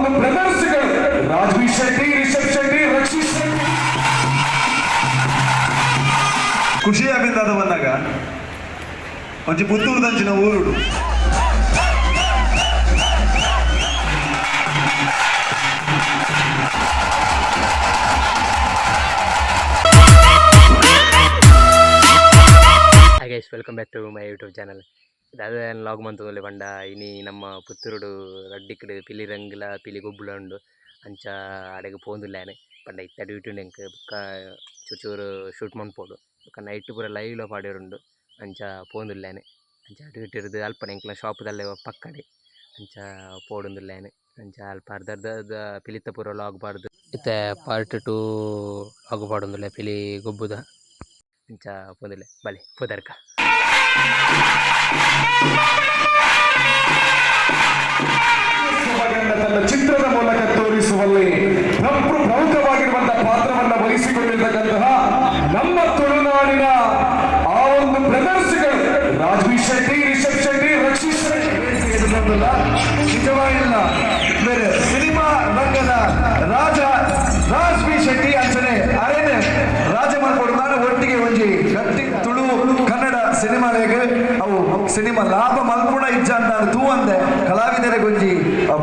ಒಂದು ಬ್ರದರ್ಸ್ಗಳು ರಾಜಬೀಶೆಟ್ಟಿ, ರಿಷಬ್ ಶೆಟ್ಟಿ, ರಕ್ಷಿತ್ ಶೆಟ್ಟಿ. ಖುಷಿ ಆಗಿಂದ ಅದು ಬಂದಾಗ ಒಂಚಿ ಪುತ್ತೂರ್ದಂಚಿನ ಊರುಡು guys, welcome back to my YouTube channel. ಅದೇ ಲಾಗ್ ಮಂತದಲ್ಲಿ ಪಂಡ ಇನಿ ನಮ್ಮ ಪುತ್ತೂರುಡು ರಡ್ಡಿಕ್ಕಡು ಪಿಲಿ ರಂಗ್ಲ ಪಿಲಿಗೊಬ್ಬುಲ ಉಂಡು ಅಂಚ ಅಡೆಗೆ ಪೋಂದುಲ್ಲೇನೆ ಪಂಡ ಇತ್ತ ಡ್ಯೂಟಿ ಉಂಡು ಎಂಕ್ ಬುಕ್ಕ ಚೂರು ಶೂಟ್ ಮನ್ಪೋಡು ಬುಕ್ಕ ನೈಟ್ ಪೂರ ಲೈವ್ಲ ಪಾಡೇರುಂಡು ಅಂಚ ಪೋಂದುಲ್ಲೇನೆ ಅಂಚ ಡ್ಯೂಟಿ ಇರೋದು ಅಲ್ಪನೆ ಎಂಕ್ಲ ಶಾಪ್ದಲ್ಲೇ ಪಕ್ಕಡೆ ಅಂಚ ಪೋಡುಂದುಲ್ಲೇನೆ ಅಂಚ ಅಲ್ಪ ಅರ್ಧ ಪಿಲಿತ್ತ ಪೂರ ಲಾಗ್ ಪಾಡ್ದು ಇತ್ತೆ ಪಾರ್ಟ್ 2 ಲಾಗ್ ಪಾಡೊಂದುಲ್ಲೆ ಪಿಲಿ ಗೊಬ್ಬುದ ಅಂಚ ಪೋಂದುಲ್ಲೆ ಬಲೆ ಪೋದರ್ಕ ತನ್ನ ಚಿತ್ರದ ಮೂಲಕ ತೋರಿಸುವಲ್ಲಿ ಪ್ರಮುಖವಾಗಿರುವಂತಹ ಪಾತ್ರವನ್ನ ವಹಿಸಿಕೊಂಡಿರ್ತಕ್ಕಂತಹ ನಮ್ಮ ತುಳುನಾಡಿನ ಆ ಒಂದು ಬ್ರದರ್ಸ್ಗಳು ರಾಜಬೀಶೆಟ್ಟಿ, ರಿಷಬ್ ಶೆಟ್ಟಿ, ರಕ್ಷಿತ್ ಶೆಟ್ಟಿ ನಿಜವಾಗಿಲ್ಲ ಬೇರೆ ಸಿನಿಮಾ ರಂಗದ ರಾಜಬೀಶೆಟ್ಟಿ ಅಂಚನೆ ಅರೇನೆ ರಾಜ ಮಾಡ್ಕೊಂಡು ನಾನು ಒಟ್ಟಿಗೆ ಒಂಜಿ ಗಟ್ಟಿ ತುಳು ಕನ್ನಡ ಸಿನಿಮಾಗೆ ಅವು ಸಿನಿಮಾ ಲಾಭ ಮಲ್ಪುಣ ಇಜ್ಜ ಅಂತ ತೂ ಅಂದೆ ಕಲಾವಿದರಿಗೆ ಒಂಜಿ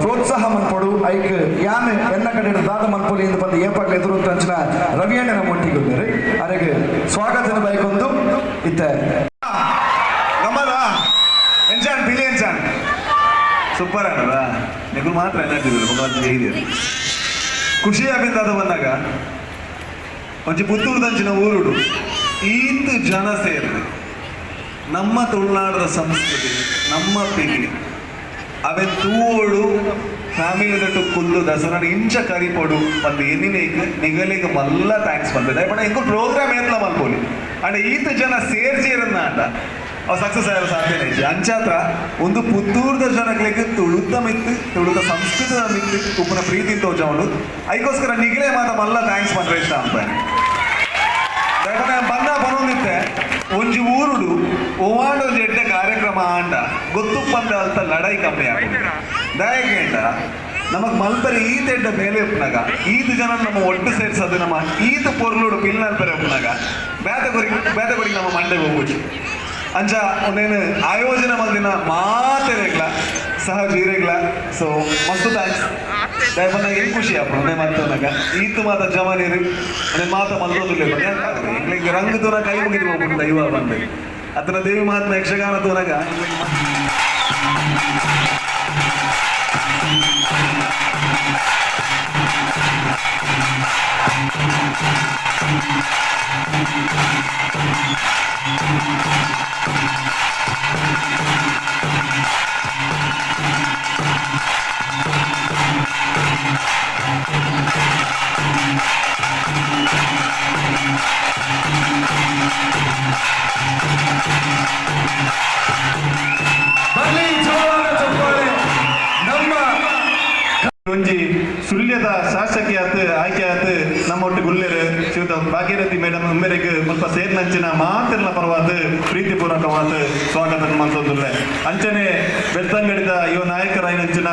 ಪ್ರೋತ್ಸಾಹ ಮನ್ಪೊಡು ಐಕ್ ಯಾನೆ ಎನ್ನ ಕಡೆ ದಾದ ಮಲ್ಪೊಲಿ ಎಂದು ಬಂದು ಏಪಾಗ ಎದುರು ಅಂಚಿನ ರವಿಯಣ್ಣನ ಒಟ್ಟಿಗೆ ಹೋದರೆ ಅರೆಗೆ ಸ್ವಾಗತನ ಬೈಕೊಂದು ಇತ್ತೆ ಗಮ್ಮದ ಎಂಜಾನ್ ಪಿಲಿ ಎಂಜಾನ್ ಸೂಪರ್ ಅಲ್ಲ ನೀವು ಮಾತ್ರ ಏನಾಗ್ತಿದ್ರು ಖುಷಿ ಆಗಿಂದ ಅದು ಬಂದಾಗ ಒಂಚಿ ಪುತ್ತೂರ್ದಂಚಿನ ಊರುಡು ಈತ್ ಜನ ಸೇರಿದೆ ನಮ್ಮ ತುಳುನಾಡದ ಸಂಸ್ಕೃತಿ ನಮ್ಮ ಪಿಲಿ ಅವೇ ತೂವೋಡು ಫ್ಯಾಮಿಲಿ ದಟ್ಟು ಕುಲ್ಲು ದಸರಾ ಇಂಚ ಕರಿಪೊಡು ಒಂದು ಎನ್ನಿನೇಗೆ ನಿಗಲಿಗೆ ಮಲ್ಲ ಥ್ಯಾಂಕ್ಸ್ ಬಂದಿದೆ ಬಟ್ ಇಂಕೊ ಪ್ರೋಗ್ರಾಮ್ ಏನ್ಲ ಮಲ್ಪೋಲಿ ಅಂಡ್ ಈತ್ ಜನ ಸೇರ್ಜೇರನ್ನ ಅಂಡ ಅವು ಸಕ್ಸಸ್ ಆಗೋ ಸಾಧ್ಯತೆ ಇದೆ ಅಂಚಾತ್ರ ಒಂದು ಪುತ್ತೂರ್ದ ಜನಗಳಿಗೆ ತುಳುದ ಮಿತ್ತು ತುಳುದ ಸಂಸ್ಕೃತದ ಮಿತ್ತು ಉಪ್ಪನ ಪ್ರೀತಿ ತೋಜವನು ಅದಕ್ಕೋಸ್ಕರ ನಿಗಲೇ ಮಾತ ಮಲ್ಲ ಥ್ಯಾಂಕ್ಸ್ ಬಂದ್ರೆ ಇಷ್ಟ ಅಂತ ಬಂದ ಬರೋದಿತ್ತೆ ಒಂಜಿ ಊರುಡು ಓವಾಂಡ ಎಡ್ಡೆ ಕಾರ್ಯಕ್ರಮ ಆಂಡ ಗೊತ್ತು ಪಂದ ಅಂತ ಲಡಾಯಿ ಕಮ್ಮಿ ಆಗ ದಯಗೇಂಡ ನಮಗ್ ಮಲ್ಪರಿ ಈತ ಎಡ್ಡ ಮೇಲೆ ಉಪ್ಪನಾಗ ಈತ ಜನ ನಮ್ಮ ಒಟ್ಟು ಸೇರಿಸೋದು ನಮ್ಮ ಈತ ಪೊರ್ಲುಡು ಪಿಲ್ನಲ್ಪರೆ ಉಪ್ಪನಾಗ ಬೇತಗೊರಿಗೆ ನಮ್ಮ ಮಂಡೆ ಹೋಗ್ಬಿಟ್ಟು ಅಂಚ ಒಂದೇನು ಆಯೋಜನೆ ಮಂದಿನ ಮಾತೆರೆಗ್ಲ ಸಹಜೀರೆಗ್ಲ ಸೊ ಮಸ್ತ್ ಥ್ಯಾಂಕ್ಸ್ ದಯಮನ್ನ ಏನು ಖುಷಿ ಅಪ್ಪ ಒಂದೇ ಮಾತನಾಗ ಈತು ಮಾತ ಜವಾನಿರಿ ಅದೇ ಮಾತ ಮಲ್ಲೋದಿಲ್ಲ ಈಗ ರಂಗ ತೋನ ಕೈ ಮುಗಿದು ಹೋಗ್ಬಿಟ್ಟು ದೈವ ಬಂದೆ ಅದನ್ನ ದೇವಿ ಮಹಾತ್ಮ ಯಕ್ಷಗಾನ ತೋನಾಗ ಒಂಜಿ ಸುಳ್ಯದ ಶಾಸಕಿ ಆಯ್ಕೆ ಆತ ನಮ್ಮೊಟ್ಟಿಗೆ ಉಲ್ಲೇರು ಶಿವತ ಭಾಗೀರಥಿ ಮೇಡಮ್ ಮೇರೆಗೆ ಸ್ವಲ್ಪ ಸೇರ್ನಂಚಿನ ಮಾತಿರ್ಲ ಪರವಾದ ಪ್ರೀತಿಪೂರ್ವಕವಾದ ಸ್ವಾಗತ ಮಂತೊಂದುಲ್ಲೆ ಅಂಚನೆ ಬೆತ್ತಂಗಡಿದ ಇವ ನಾಯಕರಾಯಿನಂಚಿನ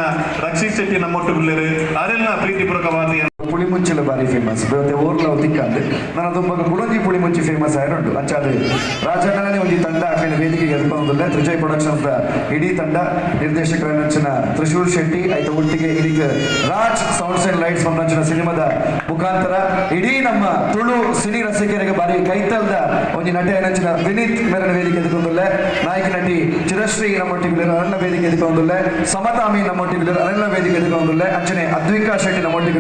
ರಕ್ಷಿತ್ ಶೆಟ್ಟಿ ನಮ್ಮೊಟ್ಟಿಗೆ ಉಲ್ಲೇರು ಅರೆಲ್ಲ ಪ್ರೀತಿಪೂರ್ವಕವಾದ ಪುಳಿ ಮುಂಚೆಲ್ಲ ಬಾರಿ ಫೇಮಸ್ ಬೇರೆ ಊರ್ಲ ತಿಕ್ಕಂಡು ನಾನು ತುಂಬ ಕುಡಂಜಿ ಪುಳಿ ಮುಂಚಿ ಫೇಮಸ್ ಆಗಿರುಂಟು ಅಂಚಾದ್ರೆ ರಾಜಣ್ಣನೇ ಒಂಜಿ ತಂಡ ಆಕಡೆ ವೇದಿಕೆಗೆ ಎದ್ಕೊಂದಿಲ್ಲ ತ್ರಿಜಯ್ ಪ್ರೊಡಕ್ಷನ್ಸ್ ಇಡೀ ತಂಡ ನಿರ್ದೇಶಕರ ತ್ರಿಶೂಲ್ ಶೆಟ್ಟಿ ಆಯ್ತ ಒಟ್ಟಿಗೆ ಇದೀಗ ರಾಜ್ ಸೌಂಡ್ಸ್ ಅಂಡ್ ಲೈಟ್ಸ್ ನಂಚಿನ ಸಿನಿಮಾದ ಮುಖಾಂತರ ಇಡೀ ನಮ್ಮ ತುಳು ಸಿನಿ ರಸಿಕರಿಗೆ ಬಾರಿ ಕೈತಲ್ದ ಒಂಜಿ ನಟ ನಂಚಿನ ವಿನೀತ್ ಮೇರನ ವೇದಿಕೆ ಎದ್ಕೊಂದಿಲ್ಲ ನಾಯಕ ನಟಿ ಚಿರಶ್ರೀ ನಮ್ಮೊಟ್ಟಿಗೆ ಅರಣ್ಯ ವೇದಿಕೆ ಎದ್ಕೊಂದಿಲ್ಲ ಸಮತಾಮಿ ನಮ್ಮೊಟ್ಟಿಗೆ ಅರಣ್ಯ ವೇದಿಕೆ ಎದ್ಕೊಂದಿಲ್ಲ ಅಂಚನೆ ಅದ್ವಿಕಾ ಶೆಟ್ಟಿ ನಮ್ಮೊಟ್ಟಿಗೆ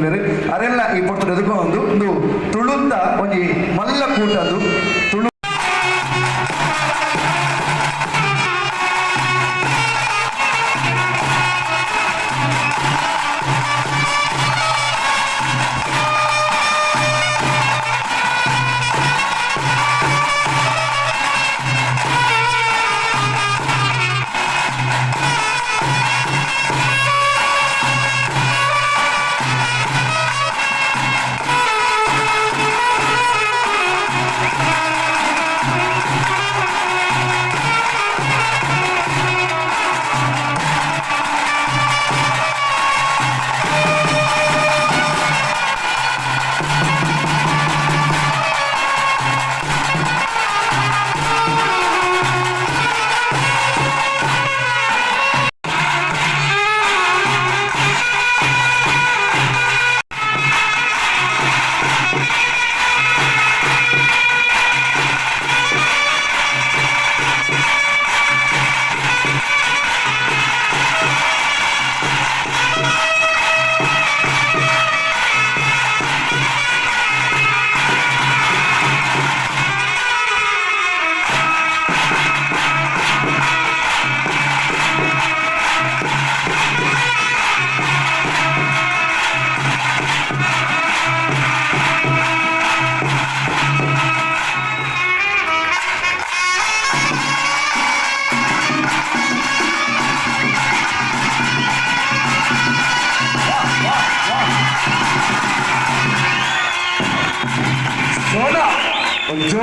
ಅರೆಲ್ಲ ಈ ಪೊಟ್ಟು ಎದುಕೊಂಡು ಒಂದು ತುಳುತ್ತ ಒಂಜಿ ಮಲ್ಲ ಕೂಟದು ತುಳು ಇದು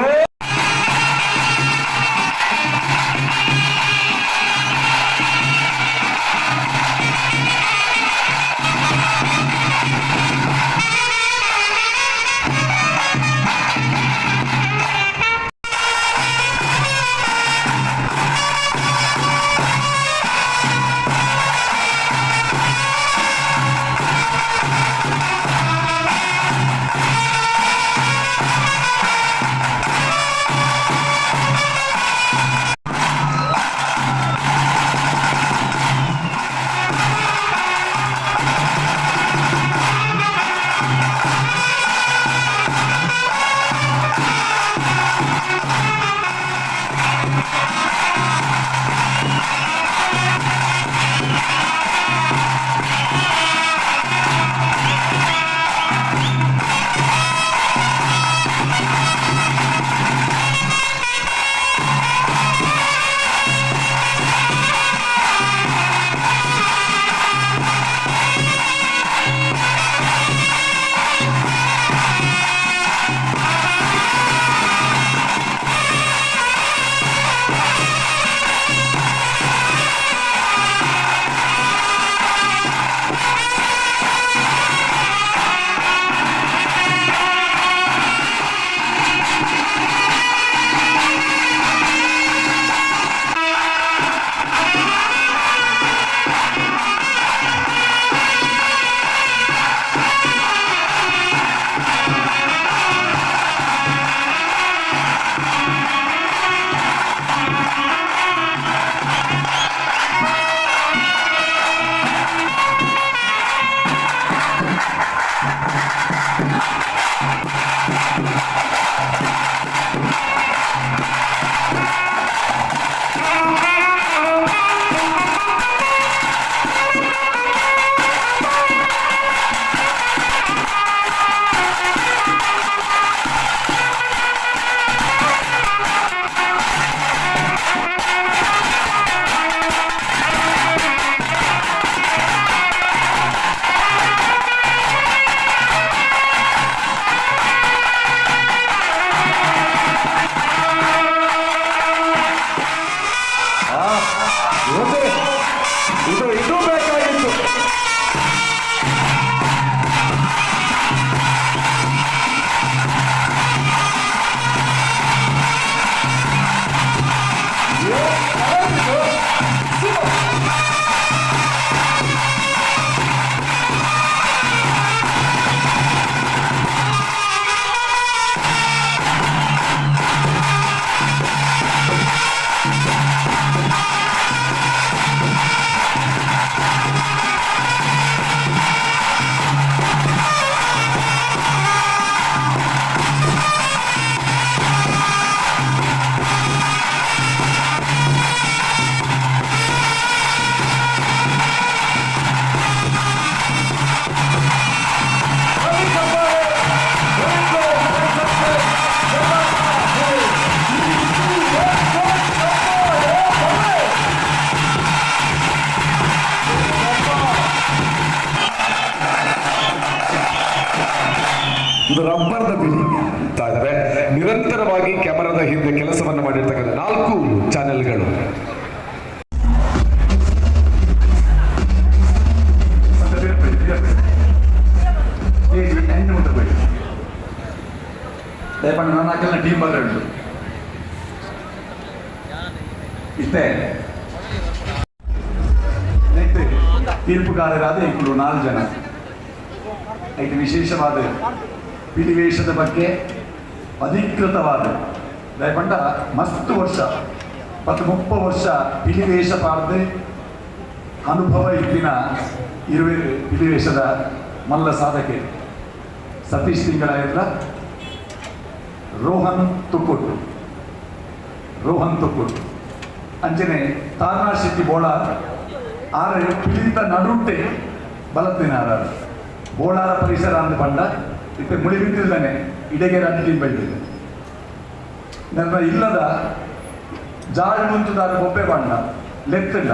ರಬ್ಬರ್ದ ಬಿಳಿ ಅಂತ ಇದ್ದಾರೆ. ನಿರಂತರವಾಗಿ ಕ್ಯಾಮರಾದ ಹಿಂದೆ ಕೆಲಸವನ್ನು ಮಾಡಿರ್ತಕ್ಕಂಥ 4 ಚಾನೆಲ್ಗಳು. ದಯಪಟ್ಟು ನನ್ನ ಹಾಕಲ್ನ ಟೀಮ್ ಬರ ಉಂಟು ಇಷ್ಟೇ ತೀರ್ಪುಗಾರರಾದ ಇಬ್ಬರು 4 ಜನ. ಇದಕ್ಕೆ ವಿಶೇಷವಾದ ಪಿಲಿವೇಷದ ಬಗ್ಗೆ ಅಧಿಕೃತವಾದ ದಯಪಂಡ ಮಸ್ತ್ ವರ್ಷ 30 ವರ್ಷ ಪಿಲಿವೇಷ ಪಾರ್ದು ಅನುಭವ ಇದ್ದಿನ ಇರುವೆ ಪಿಲಿವೇಷದ ಮಲ್ಲ ಸಾಧಕೆ ಸತೀಶ್ ತಿಂಗಳ ರೋಹನ್ ತುಕ್ಕುಟ್ ಅಂಚನೆ ತಾರ್ನಾ ಶೆಟ್ಟಿ ಬೋಳಾರ್ ಆರೆ ಪಿಲಿತ ನಡುಂಟೆ ಬಲತ್ತಿನ ಬೋಳಾರ ಪರಿಸರ ಅಂದು ಪಂಡ ಇತ್ತೆ ಮುಳಿ ಬಿದ್ದಿದ್ದಾನೆ ಇಡೆಗೆ ಟೀಮ್ ಬೆಳೆದಿದೆ ನನ್ನ ಇಲ್ಲದ ಜಾಳ್ ಮುಂಚುದಾರ ಬೊಬ್ಬೆ ಬಣ್ಣ ಲೆತ್ತಿಲ್ಲ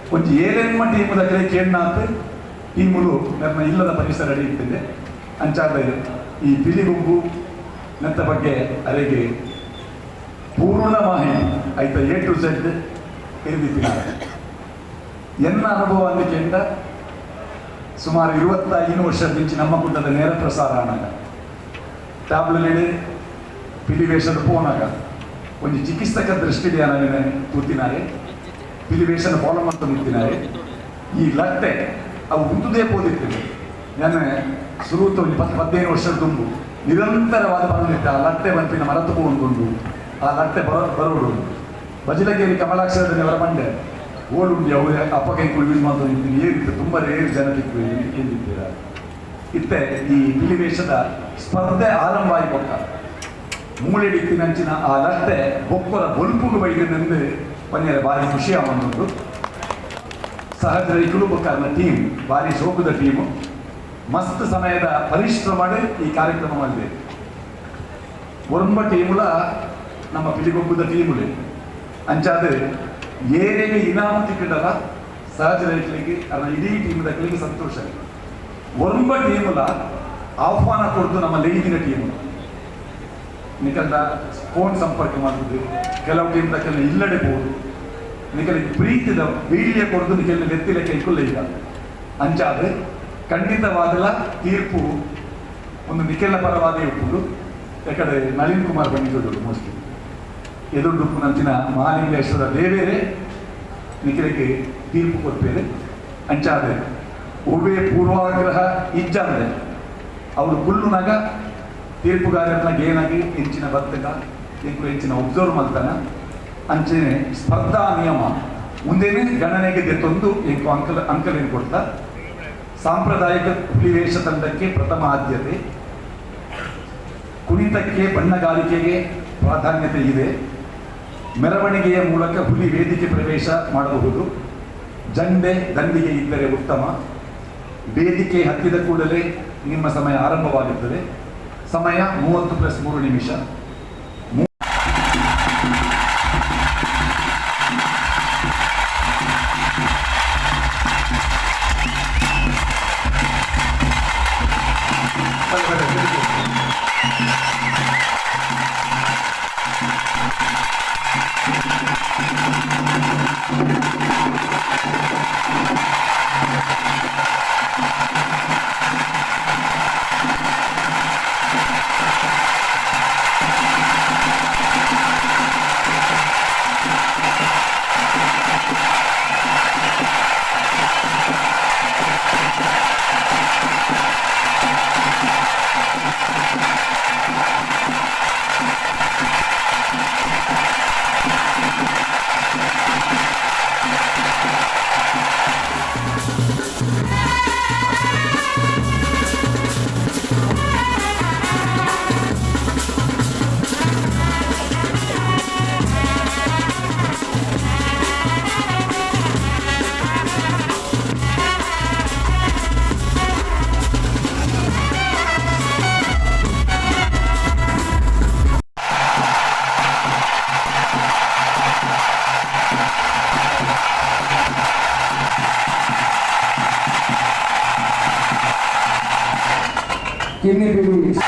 ಕೊಂಚ ಏನೇನ್ಮ ಟೀಮದ ಕಡೆ ಕೇಳ್ನಾತ್ ಟೀಮುಲು ನನ್ನ ಇಲ್ಲದ ಪರಿಸರ ಅಡಿ ಇಟ್ಟಿದೆ ಅಂಚಾದ ಈ ಪಿಲಿಗೊಬ್ಬು ನೆತ್ತ ಬಗ್ಗೆ ಅರೆಗೆ ಪೂರ್ಣ ಮಾಹಿತಿ ಆಯ್ತ A to Z ಇರಿದಿತ್ತಿನಾರೆ ಎನ್ನ ಅನುಭವ ಅಂದಿಕೆಂಡ ಸುಮಾರು 25 ವರ್ಷದಿಂಚಿ ನಮ್ಮ ಕುಟದ ನೇರ ಪ್ರಸಾರ ಆನಾಗ ಟ್ಯಾಬ್ಲೆಟ್ ಪಿಲಿವೇಷನ್ ಪೋನಾಗ ಒಂದು ಚಿಕಿತ್ಸಕ ದೃಷ್ಟಿಗೆ ನಾನು ಕೂತಿನಾರೆ ಪಿಲಿವೇಷನ್ ಫಾಲೋ ಮಾಡ್ತಾ ನಿಂತಿನಾರೆ ಈ ಲಟ್ಟೆ ಅವು ಉಂದುದೇ ಪೋದಿರ್ತದೆ ನಾನು ಸುರುತ ಒಂದು 10-15 ವರ್ಷದ ತುಂಬು ನಿರಂತರವಾದ ಬಂದಿಟ್ಟ ಆ ಲಟ್ಟೆ ಬಂಪಿನ ಮರ ತಗೊಂಡು ಆ ಲಟ್ಟೆ ಬರೋಡು ಬಜಲಗೇರಿ ಕಮಲಾಕ್ಷರದಲ್ಲಿ ಅವರ ಮಂಡೆ ಓಡುಂಡಿ ಅವರು ಅಪ್ಪ ಕೈ ಯೂಸ್ ಮಾಡೋದು ಏನಿತ್ತು ತುಂಬ ರೇರು ಜನಕ್ಕೆ ಏನಿದ್ದೀರ ಇತ್ತೆ ಈ ಪಿಲಿವೇಷದ ಸ್ಪರ್ಧೆ ಆರಂಭ ಆಯ್ಕೊಕ್ಕ ಮೂಳೆಡಿತ್ತಿನಂಚಿನ ಆ ಲಟ್ಟೆ ಬೊಕ್ಕರ ಬೊಲ್ಪುಗು ಬೈದನೆಂದು ಪನ್ಯರ ಭಾರಿ ಖುಷಿ ಆಗೊಂಡು ಸಹಜರಿಗಳು ಬೊಕ್ಕರ್ನ ಟೀಮ್ ಭಾರಿ ಸೋಕುದ ಟೀಮು ಮಸ್ತ್ ಸಮಯದ ಪರಿಶ್ರಮ ಈ ಕಾರ್ಯಕ್ರಮ ಮಾಡಿದೆ ಒರಂಬ ಟೀಮುಲ ನಮ್ಮ ಪಿಲಿಗೊಬ್ಬುದ ಟೀಮುಲೆ ಅಂಚಾದ ಏನೇಗೆ ಇನಾಮು ತಿಕ್ಕಿಡಲ್ಲ ಸಹಜ ರೈತರಿಗೆ ಅದರ ಇಡೀ ಟೀಮ್ ದಕ್ಕಲಿಗೆ ಸಂತೋಷ ಒರಂಬ ಟೀಮುಲ ಆಹ್ವಾನ ಕೊಡ್ದು ನಮ್ಮ ಲೈದಿನ ಟೀಮು ನಿಕಲ್ದ ಫೋನ್ ಸಂಪರ್ಕ ಮಾಡುದು ಕೆಲವು ಟೀಮ್ ದಕ್ಕಲ್ಲಿ ಇಲ್ಲಡೆ ಬೋದು ನಿಕಲಿಗೆ ಪ್ರೀತಿದ ವೀಳ್ಯ ಕೊಡ್ದು ನಿಕಲ್ ನೆತ್ತಿಲೆ ಕೈಕೊಲ್ಲ ಈಗ ಅಂಚಾದ ಖಂಡಿತವಾದಲ ತೀರ್ಪು ಒಂದು ನಿಖಿಲ ಪರವಾದೇ ಉಪ್ಪುದು ಯಾಕಡೆ ನಳಿನ್ ಕುಮಾರ್ ಬಂದಿದ್ದು ಮೋಸ್ಟ್ಲಿ ಎದುರುಡುಪ್ಪು ನಂಚಿನ ಮಹಾಲಿಂಗೇಶ್ವರ ದೇವೇರೇ ನಿಖಿಲಕ್ಕೆ ತೀರ್ಪು ಕೊಡ್ತೇವೆ ಅಂಚಾದೆ ಒವ್ವೇ ಪೂರ್ವಾಗ್ರಹ ಇಜ್ಜಂದೆ ಅವರು ಕುಲ್ಲುನಾಗ ತೀರ್ಪುಗಾರನ ಏನಾಗಿ ಹೆಂಚಿನ ಬರ್ತಕ ಎಂಕು ಹೆಂಚಿನ ಒಬ್ಸರ್ವ್ ಮಾಡ್ತಾನ ಅಂಚೆನೆ ಸ್ಪರ್ಧಾ ನಿಯಮ ಮುಂದೇನೆ ಗಣನೆಗೆ ದೆತ್ತೊಂದು ಎಂಕು ಅಂಕಲೇನು ಕೊಡ್ತಾ ಸಾಂಪ್ರದಾಯಿಕ ಹುಲಿವೇಷ ತಂಡಕ್ಕೆ ಪ್ರಥಮ ಆದ್ಯತೆ, ಕುಣಿತಕ್ಕೆ ಬಣ್ಣಗಾರಿಕೆಗೆ ಪ್ರಾಧಾನ್ಯತೆ ಇದೆ, ಮೆರವಣಿಗೆಯ ಮೂಲಕ ಹುಲಿ ವೇದಿಕೆ ಪ್ರವೇಶ ಮಾಡಬಹುದು, ಜಂಡೆ ದಂಡಿಗೆ ಇದ್ದರೆ ಉತ್ತಮ, ವೇದಿಕೆ ಹತ್ತಿದ ಕೂಡಲೇ ನಿಮ್ಮ ಸಮಯ ಆರಂಭವಾಗುತ್ತದೆ, ಸಮಯ 30+3 ನಿಮಿಷ. Kini PILI.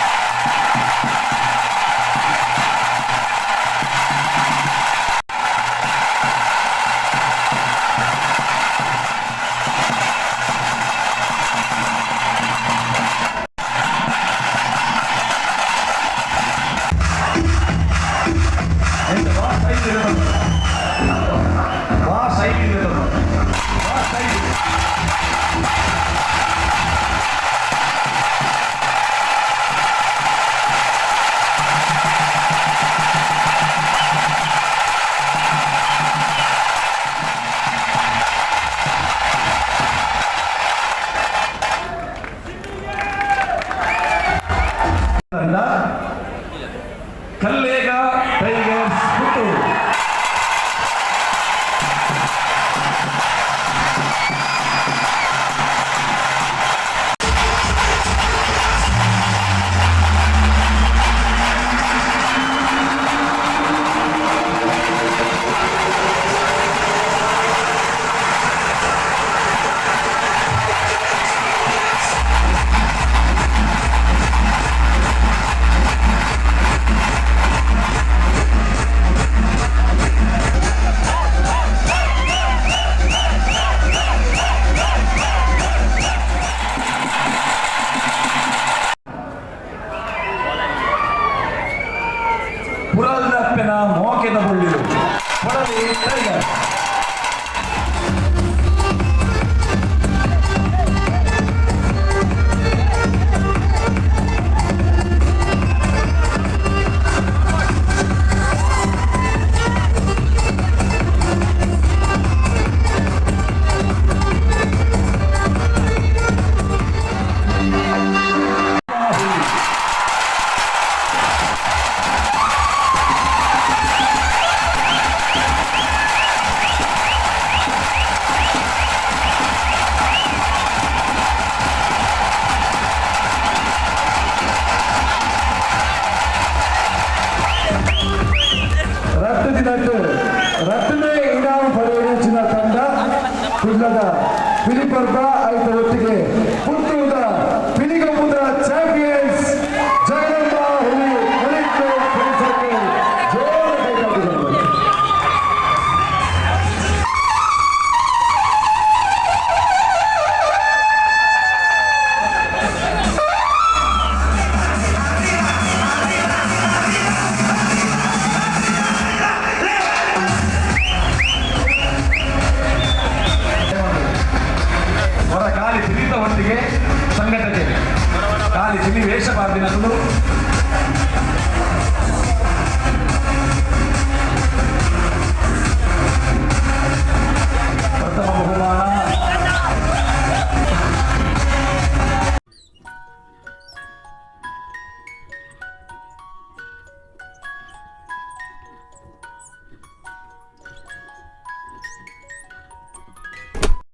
ಬಾಕೆದ ಬಳ್ಳಿರು ಕೊಡಲಿ ಟೈಗರ್. ರಟ್ಟನೆ ಇನಾಮ ಪಡೆಯುವ ತಂಡ ಕುಲ್ಲದ ಪಿಲಿಪರ್ಬ ಆಯ್ತ ಒಟ್ಟಿಗೆ ಪುತ್ತೂರದ ಪಿಲಿಗೊಬ್ಬುದ ಚಾಂಪಿಯನ್ಸ್ ಜಗದಂಬ ಹುಲಿ ಒಲಿಂಪಿ ಪರಿಸರಕ್ಕೆ ಜೋರ ಕೈಗಾರಿಕೆಗಳು. ಹೊರ ಕಾಲಿ ತಿರಿದ ಒಟ್ಟಿಗೆ ಸಂಘಟನೆ ಕಾಲಿ ತಿಳಿ ವೇಷ ಬಾರ್ದಿನಗಳು